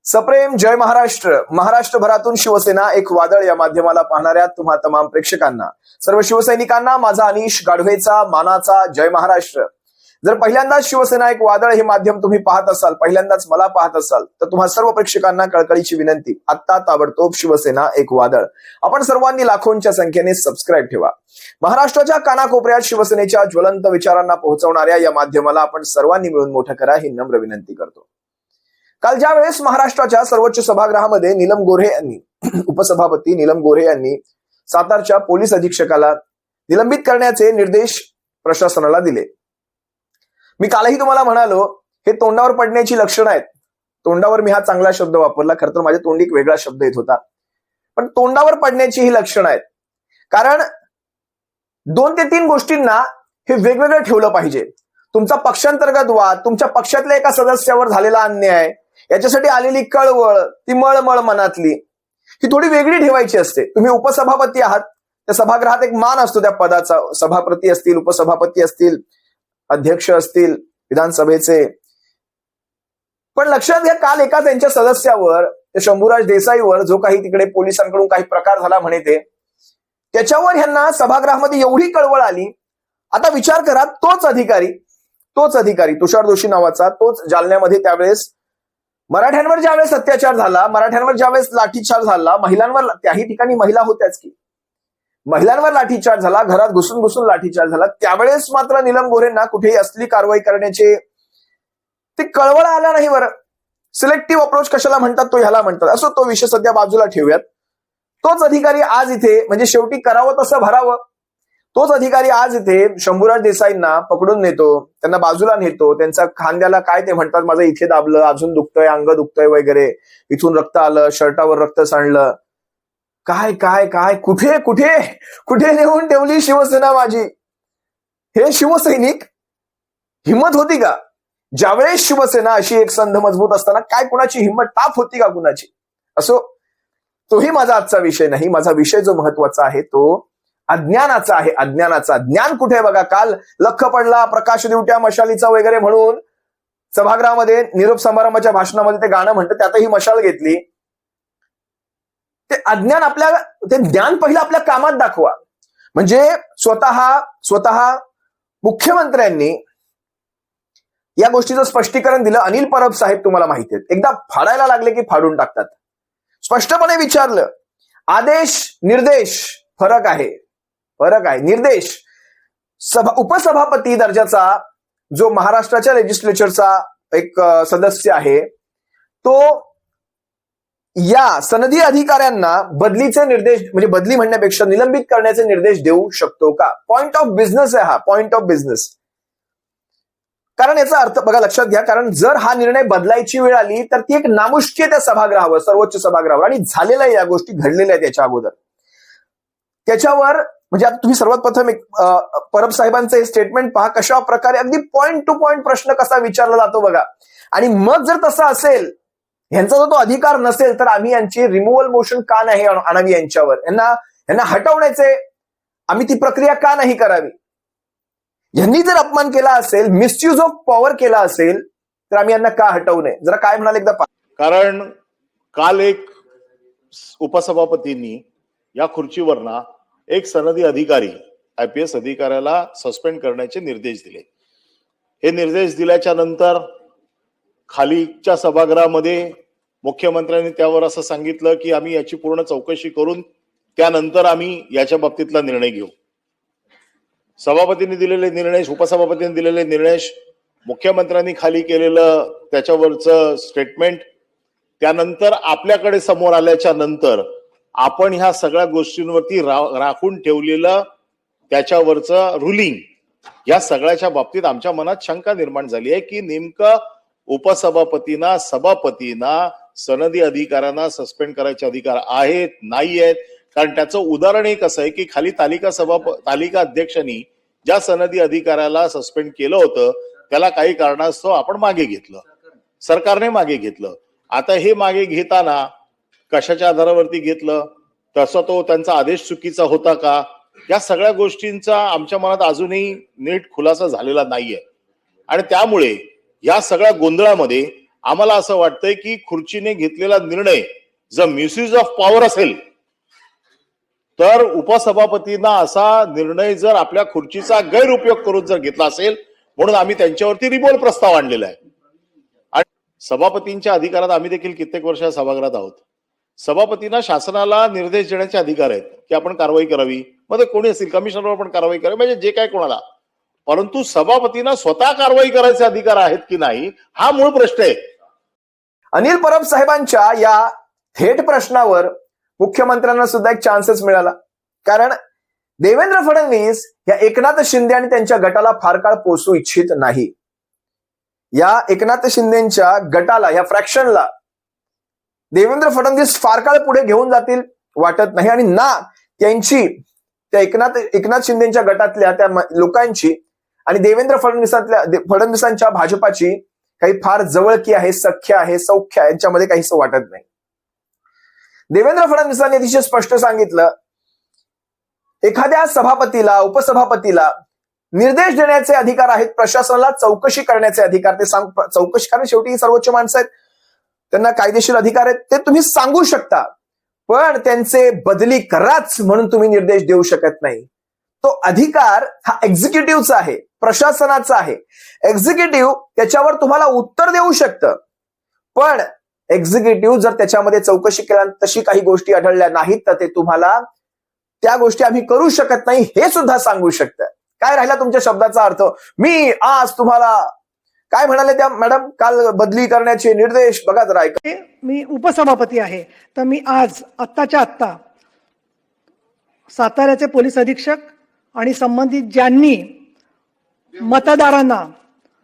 सप्रेम जय महाराष्ट्र. महाराष्ट्रभरातून शिवसेना एक वादळ या माध्यमाला पाहणाऱ्या तुम्हा तमाम प्रेक्षकांना, सर्व शिवसैनिकांना माझा अनिश गाढवेचा मानाचा जय महाराष्ट्र. जर पहिल्यांदाच शिवसेना एक वादळ हे माध्यम तुम्ही पाहत असाल, पहिल्यांदाच मला पाहत असाल, तर तुम्हा सर्व प्रेक्षकांना कळकळीची विनंती, आत्ता ताबडतोब शिवसेना एक वादळ आपण सर्वांनी लाखोंच्या संख्येने सबस्क्राईब ठेवा. महाराष्ट्राच्या कानाकोपऱ्यात शिवसेनेच्या ज्वलंत विचारांना पोहोचवणाऱ्या या माध्यमाला आपण सर्वांनी मिळून मोठं करा ही नम्र विनंती करतो. काल ज्या वेळेस महाराष्ट्राच्या सर्वोच्च सभागृहामध्ये नीलम गोऱ्हे यांनी उपसभापती नीलम गोऱ्हे यांनी सातारच्या पोलीस अधीक्षकाला निलंबित करण्याचे निर्देश प्रशासनाला दिले. मी कालही तुम्हाला म्हणालो, हे तोंडावर पडण्याची लक्षणं आहेत. तोंडावर मी हा चांगला शब्द वापरला, खरं तर माझ्या तोंडी एक वेगळा शब्द येत होता, पण तोंडावर पडण्याची ही लक्षणं आहेत. कारण 2 ते 3 गोष्टींना हे वेगवेगळं ठेवलं पाहिजे. तुमचा पक्षांतर्गत वाद, तुमच्या पक्षातल्या एका सदस्यावर झालेला अन्याय, याच्यासाठी आलेली कळवळ, ती मळमळ मनातली, ही थोडी वेगळी ठेवायची असते. तुम्ही उपसभापती आहात, त्या सभागृहात एक मान असतो त्या पदाचा. सभापती असतील, उपसभापती असतील, अध्यक्ष असतील विधानसभेचे. पण लक्षात घ्या, काल एका त्यांच्या सदस्यावर, शंभूराज देसाईवर जो काही तिकडे पोलिसांकडून काही प्रकार झाला म्हणे त्याच्यावर ह्यांना सभागृहामध्ये एवढी कळवळ आली. आता विचार करा, तोच अधिकारी तुषार जोशी नावाचा, तोच जालन्यामध्ये त्यावेळेस मराठ्यांवर ज्यावेळेस अत्याचार झाला, मराठ्यांवर ज्यावेळेस लाठीचार झाला, महिलांवर, त्याही ठिकाणी महिला होत्याच की, महिलांवर लाठीचार झाला, घरात घुसून लाठीचार झाला, त्यावेळेस मात्र नीलम गोऱ्हेंना कुठेही असली कारवाई करण्याचे ते कळवळ आला नाही. बरं, सिलेक्टिव्ह अप्रोच कशाला म्हणतात, तो ह्याला म्हणतात. असो, तो विषय सध्या बाजूला ठेवूयात. तोच अधिकारी आज इथे, म्हणजे शेवटी करावं तसं भरावं, तोच अधिकारी आज इथे शंभूराज देसाईंना पकडून नेतो, त्यांना बाजूला नेतो, त्यांच्या खांद्याला काय ते म्हणतात, माझं इथे दाबलं, अजून दुखतंय, अंग दुखतंय वगैरे, इथून रक्त आलं, शर्टावर रक्त सांडलं, काय काय काय कुठे कुठे कुठे नेऊन ठेवली शिवसेना माझी. हे शिवसैनिक हिंमत होती का? ज्यावेळेस शिवसेना अशी एक संध मजबूत असताना काय कुणाची हिंमत, टाप होती का कुणाची? असो, तोही माझा आजचा विषय नाही. माझा विषय जो महत्वाचा आहे तो अज्ञानाचा आहे. अज्ञानाचा ज्ञान कुठे बघा. काल लख पडला प्रकाश दिवट्या मशालीचा वगैरे म्हणून सभागृहामध्ये निरोप समारंभाच्या भाषणामध्ये ते गाणं म्हणतं, त्यातही मशाल घेतली. ते अज्ञान, ते ज्ञान पहिलं आपल्या कामात दाखवा. म्हणजे स्वतः मुख्यमंत्र्यांनी या गोष्टीचं स्पष्टीकरण दिलं. अनिल परब साहेब तुम्हाला माहिती आहेत, एकदा फाडायला लागले की फाडून टाकतात. स्पष्टपणे विचारलं, आदेश निर्देश फरक आहे. निर्देश, उपसभापती दर्जाचा जो महाराष्ट्राच्या लेजिस्लेचरचा एक सदस्य आहे, तो या सनदी अधिकाऱ्यांना बदलीचे निर्देश, म्हणजे बदली म्हणण्यापेक्षा निलंबित करण्याचे निर्देश देऊ शकतो का? पॉइंट ऑफ बिझनेस आहे हा, पॉइंट ऑफ बिझनेस. कारण याचा अर्थ बघा, लक्षात घ्या, कारण जर हा निर्णय बदलायची वेळ आली तर ती एक नामुष्की आहे त्या सभागृहावर, सर्वोच्च सभागृहावर, आणि झालेल्या या गोष्टी घडलेल्या आहेत याच्या अगोदर. त्याच्यावर म्हणजे आता तुम्ही सर्वात प्रथम परब साहेबांचं हे स्टेटमेंट पहा, कशा प्रकारे अगदी पॉइंट टू पॉइंट प्रश्न कसा विचारला जातो बघा. आणि मग जर तसं असेल, यांचा जर तो अधिकार नसेल, तर आम्ही यांची रिमूव्हल मोशन का नाही आणावी यांच्यावर, यांना हटवण्याचे आम्ही ती प्रक्रिया का नाही करावी? यांनी जर अपमान केला असेल, मिसयूज ऑफ पॉवर केला असेल, तर आम्ही यांना का हटवू नये? जरा काय म्हणाले एकदा पहा. कारण काल एक उपसभापतींनी या खुर्चीवरना एक सनदी अधिकारी, IPS अधिकाऱ्याला सस्पेंड करण्याचे निर्देश दिले. हे निर्देश दिल्याच्या नंतर खालीच्या सभागृहामध्ये मुख्यमंत्र्यांनी त्यावर असं सांगितलं की आम्ही याची पूर्ण चौकशी करून त्यानंतर आम्ही याच्या बाबतीतला निर्णय घेऊ. सभापतींनी दिलेले निर्णय, उपसभापतींनी दिलेले निर्देश, मुख्यमंत्र्यांनी खाली केलेलं त्याच्यावरचं स्टेटमेंट, त्यानंतर आपल्याकडे समोर आल्याच्या नंतर आपण ह्या सगळ्या गोष्टींवरती राखून ठेवलेलं त्याच्यावरचं रुलिंग, या सगळ्याच्या बाबतीत आमच्या मनात शंका निर्माण झाली आहे की नेमकं उपसभापतींना, सभापतींना, सनदी अधिकाऱ्यांना सस्पेंड करायचे अधिकार आहेत नाही आहेत. कारण त्याचं उदाहरण एक असं आहे की खाली तालिका अध्यक्षांनी ज्या सनदी अधिकाऱ्याला सस्पेंड केलं होतं त्याला काही कारणास्तव आपण मागे घेतलं, सरकारने मागे घेतलं. आता हे मागे घेताना कशाच्या आधारावरती घेतलं, तसा तो त्यांचा आदेश चुकीचा होता का, या सगळ्या गोष्टींचा आमच्या मनात अजूनही नीट खुलासा झालेला नाहीये. आणि त्यामुळे या सगळ्या गोंधळामध्ये आम्हाला असं वाटतंय की खुर्चीने घेतलेला निर्णय जर मिसयूज ऑफ पॉवर असेल तर उपसभापतींना असा निर्णय जर आपल्या खुर्चीचा गैरउपयोग करून जर घेतला असेल म्हणून आम्ही त्यांच्यावरती रिबोल प्रस्ताव आणलेला आहे. आणि सभापतींच्या अधिकारात आम्ही देखील कित्येक वर्ष सभागृहात आहोत. सभापतींना शासनाला निर्देश देण्याचे अधिकार आहेत की आपण कारवाई करावी, मग ते कोणी असेल कमिशनरवर पण कारवाई करावी, म्हणजे जे काय कोणाला, परंतु सभापतींना स्वतः कारवाई करायचे अधिकार आहेत की नाही हा मूळ प्रश्न आहे. अनिल परब साहेबांच्या या थेट प्रश्नावर मुख्यमंत्र्यांना सुद्धा एक चान्सेस मिळाला. कारण देवेंद्र फडणवीस या एकनाथ शिंदे आणि त्यांच्या गटाला फार काळ पोचू इच्छित नाही. या एकनाथ शिंदेच्या गटाला, या फ्रॅक्शनला देवेंद्र फडणवीस फार काळ पुढे घेऊन जातील वाटत नाही. आणि ना त्यांची त्या एकनाथ शिंदेच्या गटातल्या त्या लोकांची आणि देवेंद्र फडणवीसांच्या भाजपाची काही फार जवळकी आहे, सख्य आहे, सौख्य आहे, यांच्यामध्ये काहीच वाटत नाही. देवेंद्र फडणवीसांनी अतिशय स्पष्ट सांगितलं, एखाद्या सभापतीला, उपसभापतीला निर्देश देण्याचे अधिकार आहेत, प्रशासनाला चौकशी करण्याचे अधिकार. ते चौकशी, कारण शेवटी सर्वोच्च माणसं आहेत, त्यांना कायदेशीर अधिकार आहेत, ते तुम्ही सांगू शकता, पण त्यांचे बदली कराच म्हणून तुम्ही निर्देश देऊ शकत नाही. तो अधिकार हा एक्झिक्युटिव्हचा आहे, प्रशासनाचा आहे. एक्झिक्युटिव्ह त्याच्यावर तुम्हाला उत्तर देऊ शकतं, पण एक्झिक्युटिव्ह जर त्याच्यामध्ये चौकशी केल्यानंतर तशी काही गोष्टी आढळल्या नाहीत तर ते तुम्हाला त्या गोष्टी आम्ही करू शकत नाही हे सुद्धा सांगू शकतं. काय राहिला तुमच्या शब्दाचा अर्थ? मी आज तुम्हाला काय म्हणाले त्या मॅडम, काल बदली करण्याचे निर्देश बघा जरा ऐका. मी उपसभापती आहे, तर मी आज आत्ताच्या आत्ता साताऱ्याचे पोलीस अधीक्षक आणि संबंधित ज्यांनी मतदारांना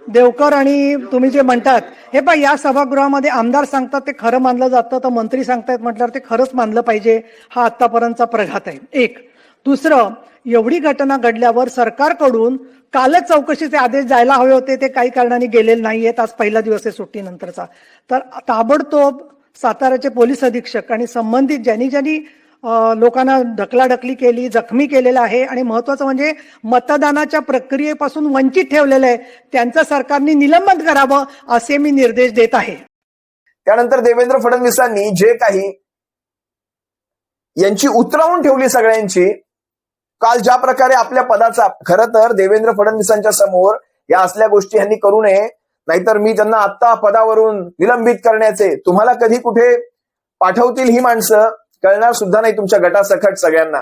देवकर आणि तुम्ही जे म्हणतात, हे पहा, या सभागृहामध्ये आमदार सांगतात ते खरं मानलं जातं, तर मंत्री सांगतायत म्हटल्यावर ते खरंच मानलं पाहिजे. हा आतापर्यंतचा प्रघात आहे. एक. दुसरं, एवढी घटना घडल्यावर सरकारकडून कालच चौकशीचे आदेश जायला हवे होते, ते काही कारणाने गेलेले नाहीयेत. आज पहिला दिवस आहे सुट्टीनंतरचा. तर ताबडतोब साताऱ्याचे पोलीस अधीक्षक आणि संबंधित ज्यांनी लोकांना ढकलाढकली केली, जखमी केलेला आहे आणि महत्वाचं म्हणजे मतदानाच्या प्रक्रियेपासून वंचित ठेवलेलं आहे, त्यांचं सरकारने निलंबन करावं असे मी निर्देश देत आहे. त्यानंतर देवेंद्र फडणवीसांनी जे काही यांची उतरवून ठेवली सगळ्यांची, काल ज्या प्रकारे आपल्या पदाचा, खरं तर देवेंद्र फडणवीसांच्या समोर या असल्या गोष्टी यांनी करू नये, नाहीतर मी त्यांना आत्ता पदावरून निलंबित करण्याचे, तुम्हाला कधी कुठे पाठवतील ही माणसं कळणार सुद्धा नाही तुमच्या गटासकट सगळ्यांना.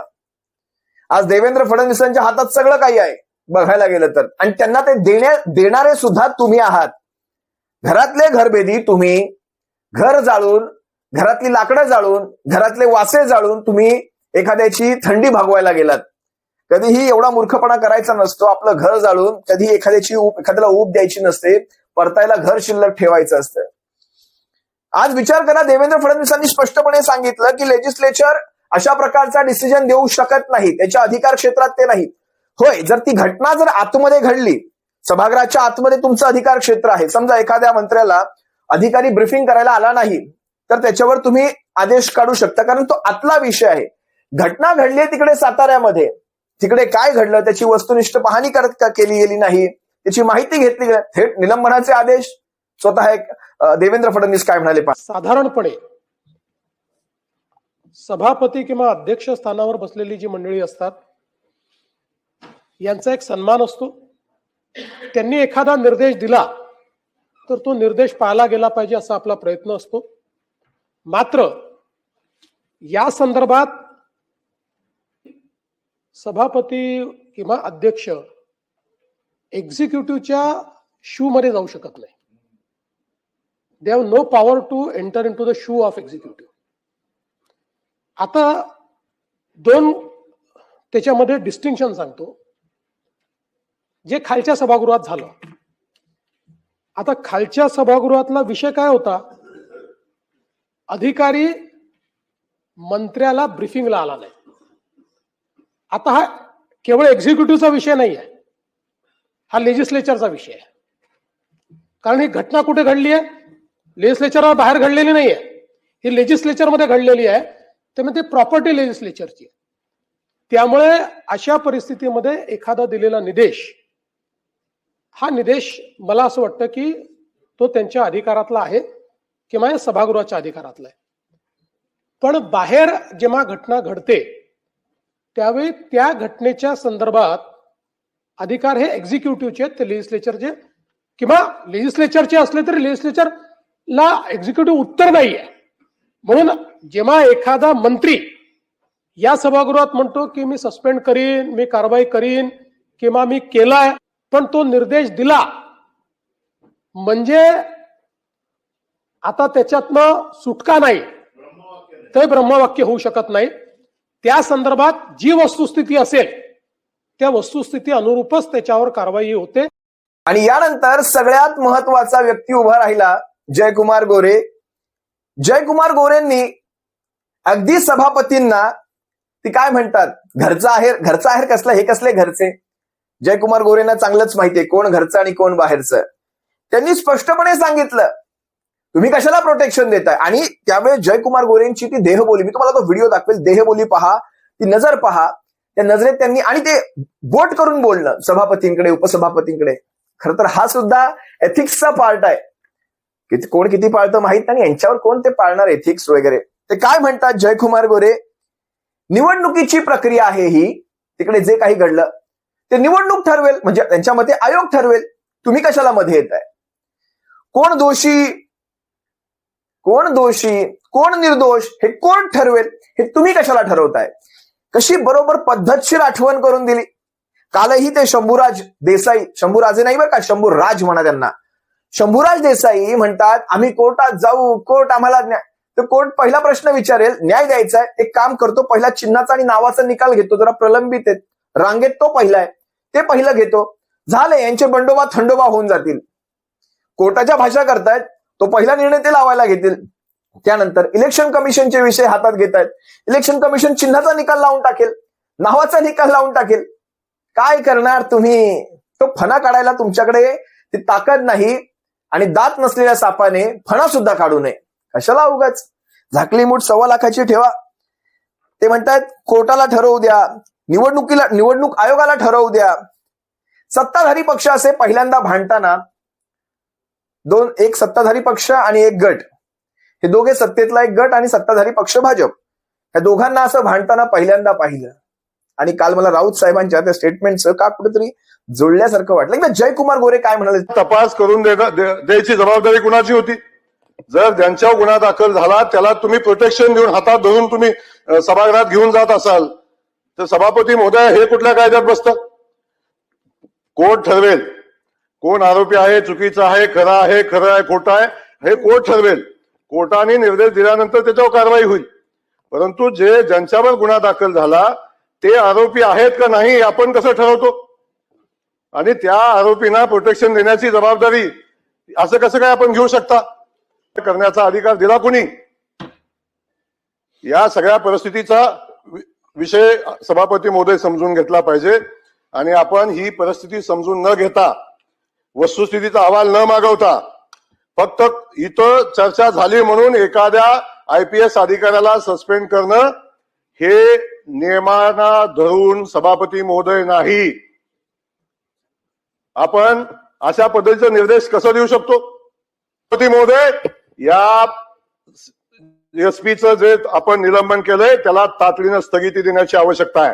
आज देवेंद्र फडणवीसांच्या हातात सगळं काही आहे बघायला गेलं तर, आणि त्यांना ते देणारे सुद्धा तुम्ही आहात. घरातले घरबेदी तुम्ही, घर जाळून, घरातली लाकडं जाळून, घरातले वासे जाळून तुम्ही एखाद्याची थंडी भागवायला गेलात. कधीही एवढा मूर्खपणा करायचा नसतो. आपलं घर जाळून कधी एखाद्याला ऊब द्यायची नसते, परतायला घर शिल्लक ठेवायचं असतं. आज विचार करा, देवेंद्र फडणवीसांनी स्पष्टपणे सांगितलं की लेजिस्लेचर अशा प्रकारचा डिसिजन देऊ शकत नाही, त्याच्या अधिकार क्षेत्रात ते नाही. होय, जर ती घटना जर आतमध्ये घडली, सभागृहाच्या आतमध्ये तुमचं अधिकार क्षेत्र आहे, समजा एखाद्या मंत्र्याला अधिकारी ब्रीफिंग करायला आला नाही तर त्याच्यावर तुम्ही आदेश काढू शकता, कारण तो आतला विषय आहे. घटना घडली तिकडे साताऱ्यामध्ये, तिकडे काय घडलं त्याची वस्तुनिष्ठ पाहणी केली गेली नाही, त्याची माहिती घेतली गेली, थेट निलंबनाचे आदेश. स्वतः देवेंद्र फडणवीस काय म्हणाले? साधारणपणे सभापती किंवा अध्यक्ष स्थानावर बसलेली जी मंडळी असतात यांचा एक सन्मान असतो. त्यांनी एखादा निर्देश दिला तर तो निर्देश पाळला गेला पाहिजे असा आपला प्रयत्न असतो. मात्र या संदर्भात सभापती किंवा अध्यक्ष एक्झिक्युटिव्हच्या शू मध्ये जाऊ शकत नाही. They have no power to enter in to the shoe of executive. आता दोन त्याच्यामध्ये डिस्टिंक्शन सांगतो. जे खालच्या सभागृहात झालं, आता खालच्या सभागृहातला विषय काय होता, अधिकारी मंत्र्याला ब्रीफिंगला आला नाही. आता हा केवळ एक्झिक्युटिव्हचा विषय नाही आहे, हा लेजिस्लेचरचा विषय आहे. कारण ही घटना कुठे घडली आहे, लेजिस्लेचरवर बाहेर घडलेली नाही आहे, ही लेजिस्लेचरमध्ये घडलेली आहे. त्यामुळे ती प्रॉपर्टी लेजिस्लेचरची आहे. त्यामुळे अशा परिस्थितीमध्ये एखादा दिलेला निर्देश, हा निर्देश मला असं वाटतं की तो त्यांच्या अधिकारातला आहे किंवा या सभागृहाच्या अधिकारातला आहे. पण बाहेर जेव्हा घटना घडते त्यावेळी त्या घटनेच्या संदर्भात अधिकार हे एक्झिक्युटिव्हचे आहेत, ते लेजिस्लेचरचे किंवा लेजिस्लेचरचे असले तरी लेजिस्लेचरला एक्झिक्युटिव्ह उत्तर नाहीये. म्हणून जेव्हा एखादा मंत्री या सभागृहात म्हणतो की मी सस्पेंड करीन, मी कारवाई करीन किंवा मी केलाय, पण तो निर्देश दिला म्हणजे आता त्याच्यातनं सुटका नाही, ते ब्रह्मवाक्य होऊ शकत नाही. त्या संदर्भात जी वस्तुस्थिती असेल त्या वस्तुस्थिती अनुरूपच त्याच्यावर कारवाई होते. आणि यानंतर सगळ्यात महत्वाचा व्यक्ती उभा राहिला जयकुमार गोरे. जयकुमार गोरेंनी अगदी सभापतींना ती काय म्हणतात घरचा आहेर कसला, हे कसले घरचे. जयकुमार गोरेंना चांगलंच माहितीये कोण घरचं आणि कोण बाहेरचं. त्यांनी स्पष्टपणे सांगितलं तुम्ही कशाला प्रोटेक्शन देताय. आणि त्यावेळेस जयकुमार गोरेंची ती देहबोली, मी तुम्हाला तो व्हिडिओ दाखवेल, देहबोली पहा, ती नजर पहा. त्या नजरेत त्यांनी आणि ते बोट करून बोलणं सभापतींकडे, उपसभापतींकडे. खरं तर हा सुद्धा एथिक्सचा पार्ट आहे. कोण किती पाळतं माहित नाही, यांच्यावर कोण ते पाळणार एथिक्स वगैरे. ते काय म्हणतात जयकुमार गोरे, निवडणुकीची प्रक्रिया आहे ही, तिकडे जे काही घडलं ते निवडणूक ठरवेल, म्हणजे त्यांच्या मते आयोग ठरवेल. तुम्ही कशाला मध्ये येताय. कोण दोषी कोण निर्दोष हे कोण ठरवेल, हे तुम्ही कशाला ठरवताय. कशी बरोबर पद्धतशीर आठवण करून दिली. कालही ते शंभूराज देसाई, शंभूराजे नाही बरं का, शंभूराज म्हणा त्यांना, शंभूराज देसाई म्हणतात आम्ही कोर्टात जाऊ, कोर्ट आम्हाला न्याय. तर कोर्ट पहिला प्रश्न विचारेल, न्याय द्यायचा आहे, एक काम करतो पहिला चिन्हाचा आणि नावाचा निकाल घेतो, जरा प्रलंबित आहेत रांगेत तो पहिला आहे, ते पहिलं घेतो, झाले यांचे बंडोबा थंडोबा होऊन जातील. कोर्टाच्या भाषा करतायत, तो पहिला निर्णय ते लावायला घेतील. त्यानंतर इलेक्शन कमिशनचे विषय हातात घेत आहेत, इलेक्शन कमिशन चिन्हाचा निकाल लावून टाकेल, नावाचा निकाल लावून टाकेल. काय करणार तुम्ही. तो फणा काढायला तुमच्याकडे ती ताकद नाही, आणि दात नसलेल्या सापाने फणा सुद्धा काढू नये. कशाला उगाच झाकली मूठ 1.25 लाखाची ठेवा. ते म्हणतात कोर्टाला ठरवू द्या, निवडणूक आयोगाला ठरवू द्या. सत्ताधारी पक्ष असे पहिल्यांदा भांडताना एक सत्ताधारी पक्ष आणि एक गट, हे दोघे सत्तेतला एक गट आणि सत्ताधारी पक्ष भाजप, या दोघांना असं भांडताना पहिल्यांदा पाहिलं. आणि काल मला राऊत साहेबांच्या त्या स्टेटमेंटचं का कुठेतरी जुळल्यासारखं वाटलं. एकदा जयकुमार गोरे काय म्हणाले, तपास करून द्यायची जबाबदारी कुणाची होती. जर ज्यांच्यावर गुन्हा दाखल झाला त्याला तुम्ही प्रोटेक्शन देऊन हातात धरून तुम्ही सभागृहात घेऊन जात असाल तर सभापती महोदय हे कुठल्या कायद्यात बसतं. कोर्ट ठरवेल कोण आरोपी आहे, चुकीचा आहे, खरं आहे खोटं आहे, हे कोर्ट ठरवेल. कोर्टाने निर्देश दिल्यानंतर त्याच्यावर कारवाई होईल. परंतु ज्यांच्यावर गुन्हा दाखल झाला ते आरोपी आहेत का नाही आपण कसं ठरवतो. आणि त्या आरोपींना प्रोटेक्शन देण्याची जबाबदारी असं कसं काय आपण घेऊ शकता. करण्याचा अधिकार दिला कुणी. या सगळ्या परिस्थितीचा विषय सभापती महोदय समजून घेतला पाहिजे. आणि आपण ही परिस्थिती समजून न घेता, वस्तुस्थितीचा अहवाल न मागवता, फक्त इथं चर्चा झाली म्हणून एखाद्या IPS अधिकाऱ्याला सस्पेंड करणं हे नियमांना धरून सभापती महोदय नाही. आपण अशा पद्धतीचा निर्देश कसा देऊ शकतो. सभापती महोदय या SP-चं जे आपण निलंबन केलंय त्याला तातडीनं स्थगिती देण्याची आवश्यकता आहे.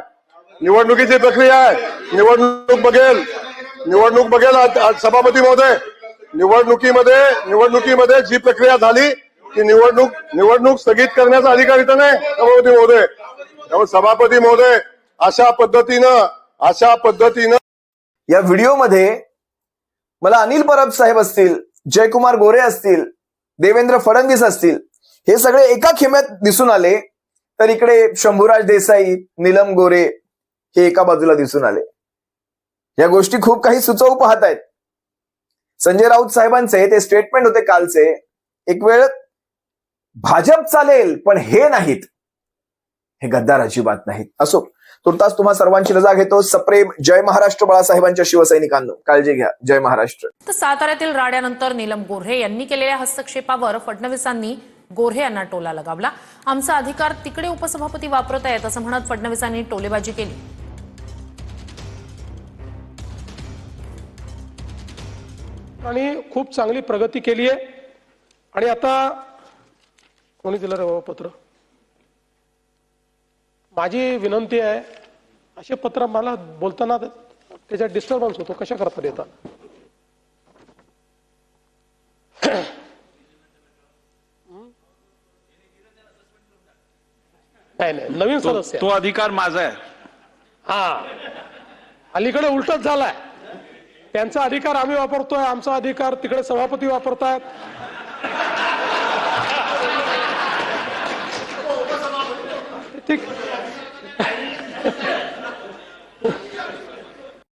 निवडणुकीची प्रक्रिया आहे, निवडणूक बघेल सभापती महोदय. निवडणुकीमध्ये जी प्रक्रिया झाली ती निवडणूक स्थगित करण्याचा अधिकार इथं नाही सभापती महोदय. त्यामुळे सभापती महोदय अशा पद्धतीनं या व्हिडिओमध्ये मला अनिल परब साहेब असतील, जयकुमार गोरे असतील, देवेंद्र फडणवीस असतील, हे सगळे एका खेम्यात दिसून आले. तर इकडे शंभूराज देसाई, नीलम गोरे हे एका बाजूला दिसून आले. या गोष्टी खूप काही सुचवू पाहत आहेत. संजय राऊत साहेबांचे ते स्टेटमेंट होते कालचे, एक वेळ भाजप चालेल पण हे नाहीत, हे गद्दार अजिबात नाहीत. असो, तुर्तास तुम्हा सर्वांची रजा घेतो. सप्रेम जय महाराष्ट्र बाळासाहेबांच्या शिवसैनिकांनो, काळजी घ्या. जय महाराष्ट्र. तर साताऱ्यातील राड्यानंतर नीलम गोऱ्हे यांनी केलेल्या हस्तक्षेपावर फडणवीसांनी गोऱ्हे यांना टोला लगावला. आमचा अधिकार तिकडे उपसभापती वापरत आहेत असं म्हणत फडणवीसांनी टोलेबाजी केली. आणि खूप चांगली प्रगती केली आहे. आणि आता कोणी दिलं रे बाबा पत्र? माझी विनंती आहे, असे पत्र मला बोलताना त्याच्यात डिस्टर्बन्स होतो, कशा करता देतात? नाही नाही, नवीन सदस्य तो अधिकार माझा आहे. हा, अलीकडे उलटच झालाय. त्यांचा अधिकार आम्ही वापरतोय, आमचा अधिकार तिकडे सभापती वापरतात. ठीक.